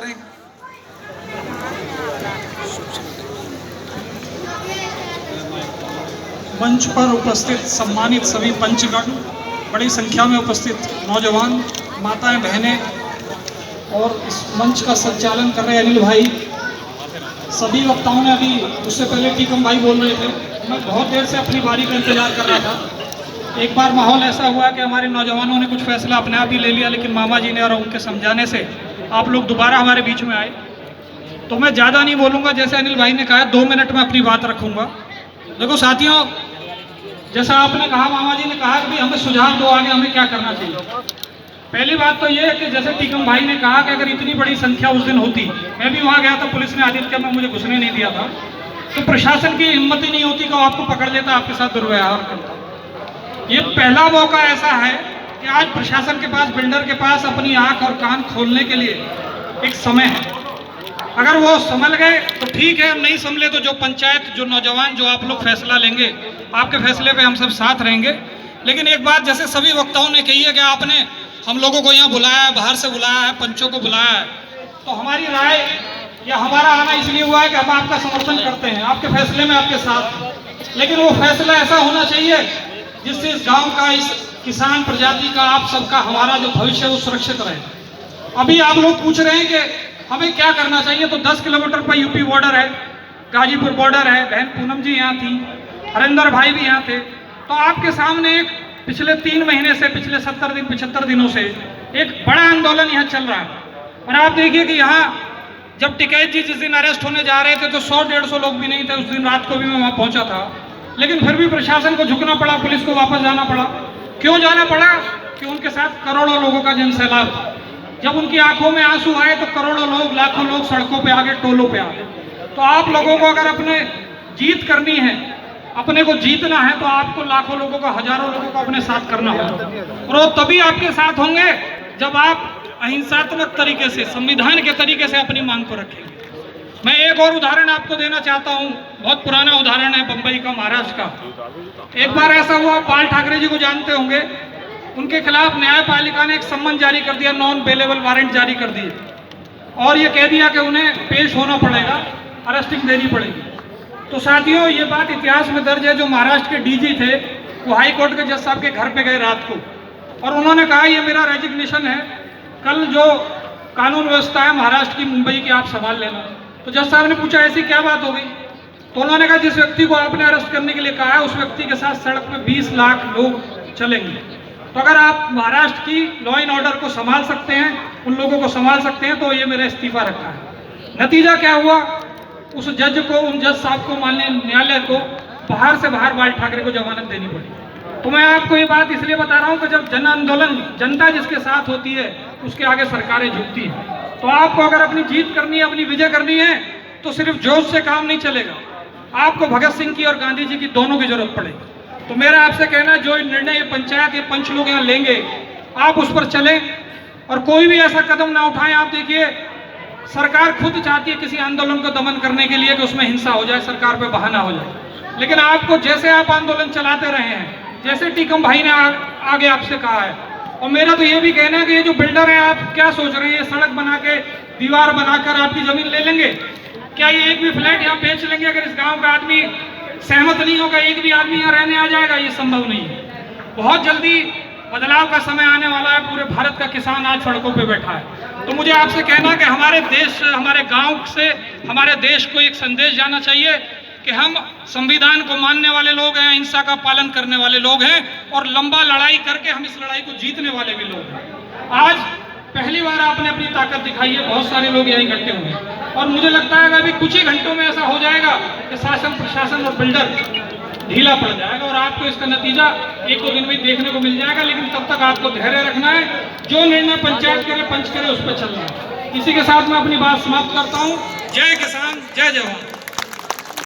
करें। मंच पर उपस्थित सम्मानित सभी पंचगण, बड़ी संख्या में उपस्थित नौजवान, माताएं, बहनें और इस मंच का संचालन कर रहे अनिल भाई, सभी वक्ताओं ने अभी उससे पहले टीकम भाई बोल रहे थे। मैं बहुत देर से अपनी बारी का इंतजार कर रहा था। एक बार माहौल ऐसा हुआ कि हमारे नौजवानों ने कुछ फैसला अपने आप ही ले लिया, लेकिन मामा जी ने और उनके समझाने से आप लोग दोबारा हमारे बीच में आए। तो मैं ज़्यादा नहीं बोलूँगा, जैसे अनिल भाई ने कहा 2 मिनट में अपनी बात रखूँगा। देखो साथियों, जैसा आपने कहा, मामा जी ने कहा कि हमें सुझाव दो आगे हमें क्या करना चाहिए। पहली बात तो ये है कि जैसे टीकम भाई ने कहा कि अगर इतनी बड़ी संख्या उस दिन होती, मैं भी वहाँ गया था, पुलिस ने आदित्य में मुझे घुसने नहीं दिया था, तो प्रशासन की हिम्मत ही नहीं होती कि आपको पकड़ लेता, आपके साथ दुर्व्यवहार करता। ये पहला मौका ऐसा है कि आज प्रशासन के पास, बिल्डर के पास अपनी आंख और कान खोलने के लिए एक समय है। अगर वो संभल गए तो ठीक है, नहीं संभले तो जो पंचायत, जो नौजवान, जो आप लोग फैसला लेंगे, आपके फैसले पे हम सब साथ रहेंगे। लेकिन एक बात जैसे सभी वक्ताओं ने कही है कि आपने हम लोगों को यहाँ बुलाया है, बाहर से बुलाया है, पंचों को बुलाया है, तो हमारी राय या हमारा आना इसलिए हुआ है कि हम आपका समर्थन करते हैं, आपके फैसले में आपके साथ। लेकिन वो फैसला ऐसा होना चाहिए जिससे इस गांव का, इस किसान प्रजाति का, आप सबका, हमारा जो भविष्य है वो सुरक्षित रहे। अभी आप लोग पूछ रहे हैं कि हमें क्या करना चाहिए, तो 10 किलोमीटर पर यूपी बॉर्डर है, गाजीपुर बॉर्डर है, बहन पूनम जी यहाँ थी, हरिंदर भाई भी यहाँ थे। तो आपके सामने एक पिछले 3 महीने से, पिछले 70 दिन, 75 दिनों से एक बड़ा आंदोलन यहाँ चल रहा है। और आप देखिए कि यहाँ जब टिकैत जी जिस दिन अरेस्ट होने जा रहे थे तो 100-150 लोग भी नहीं थे। उस दिन रात को भी मैं वहाँ पहुँचा था, लेकिन फिर भी प्रशासन को झुकना पड़ा, पुलिस को वापस जाना पड़ा। क्यों जाना पड़ा? कि उनके साथ करोड़ों लोगों का जनसैलाब था। जब उनकी आंखों में आंसू आए तो करोड़ों लोग, लाखों लोग सड़कों पे आ गए, टोलों पे आ गए। तो आप लोगों को अगर अपने जीत करनी है, अपने को जीतना है, तो आपको लाखों लोगों का, हजारों लोगों को अपने साथ करना होगा। और वो तभी आपके साथ होंगे जब आप अहिंसात्मक तरीके से, संविधान के तरीके से अपनी मांग को रखेंगे। मैं एक और उदाहरण आपको देना चाहता हूँ, बहुत पुराना उदाहरण है, बंबई का, महाराष्ट्र का। एक बार ऐसा हुआ, बाल ठाकरे जी को जानते होंगे, उनके खिलाफ न्यायपालिका ने एक सम्मन जारी कर दिया, नॉन बेलेबल वारंट जारी कर दिए, और ये कह दिया कि उन्हें पेश होना पड़ेगा, अरेस्टिंग देनी पड़ेगी। तो साथियों, ये बात इतिहास में दर्ज है। जो महाराष्ट्र के डीजी थे, वो हाई कोर्ट के जज साहब के घर पे गए रात को, और उन्होंने कहा ये मेरा रेजिग्नेशन है, कल जो कानून व्यवस्था है महाराष्ट्र की, मुंबई की, आप संभाल लेना। तो जज साहब ने पूछा ऐसी क्या बात हो गई? तो उन्होंने कहा जिस व्यक्ति को आपने अरेस्ट करने के लिए कहा है, उस व्यक्ति के साथ सड़क पे 20 लाख लोग चलेंगे। तो अगर आप महाराष्ट्र की लॉ एंड ऑर्डर को संभाल सकते हैं, उन लोगों को संभाल सकते हैं, तो ये मेरा इस्तीफा रखा है। नतीजा क्या हुआ? उस जज को, उन जज साहब को, माननीय न्यायालय को बाहर से बाहर बाल ठाकरे को जमानत देनी पड़ी। तो मैं आपको ये बात इसलिए बता रहा हूँ कि जब जन आंदोलन, जनता जिसके साथ होती है, उसके आगे सरकारें झुकती हैं। तो आपको अगर अपनी जीत करनी है, अपनी विजय करनी है, तो सिर्फ जोश से काम नहीं चलेगा। आपको भगत सिंह की और गांधी जी की दोनों की जरूरत पड़ेगी। तो मेरा आपसे कहना है, जो निर्णय ये पंचायत, ये पंच लोग यहाँ लेंगे, आप उस पर चलें और कोई भी ऐसा कदम ना उठाएं। आप देखिए, सरकार खुद चाहती है किसी आंदोलन को दमन करने के लिए कि उसमें हिंसा हो जाए, सरकार पे बहाना हो जाए। लेकिन आपको, जैसे आप आंदोलन चलाते रहे हैं, जैसे टीकम भाई ने आगे आपसे कहा है, और मेरा तो ये भी कहना है कि ये जो बिल्डर हैं, आप क्या सोच रहे हैं, ये सड़क बना के, दीवार बनाकर आपकी जमीन ले लेंगे? क्या ये एक भी फ्लैट यहाँ बेच लेंगे? अगर इस गाँव का आदमी सहमत नहीं होगा, एक भी आदमी यहाँ रहने आ जाएगा? ये संभव नहीं है। बहुत जल्दी बदलाव का समय आने वाला है। पूरे भारत का किसान आज सड़कों पे बैठा है। तो मुझे आपसे कहना है कि हमारे देश, हमारे गांव से, हमारे देश को एक संदेश जाना चाहिए कि हम संविधान को मानने वाले लोग हैं, अहिंसा का पालन करने वाले लोग हैं, और लंबा लड़ाई करके हम इस लड़ाई को जीतने वाले भी लोग हैं। आज पहली बार आपने अपनी ताकत दिखाई है, बहुत सारे लोग यहाँ इकट्ठे होंगे, और मुझे लगता है कि अभी कुछ ही घंटों में ऐसा हो जाएगा कि शासन, प्रशासन और बिल्डर ढीला पड़ जाएगा, और आपको इसका नतीजा 1-2 दिन में देखने को मिल जाएगा। लेकिन तब तक आपको धैर्य रखना है। जो निर्णय पंचायत करे, पंच करे, उस पर चलना है। इसी के साथ मैं अपनी बात समाप्त करता हूँ। जय किसान, जय जवान।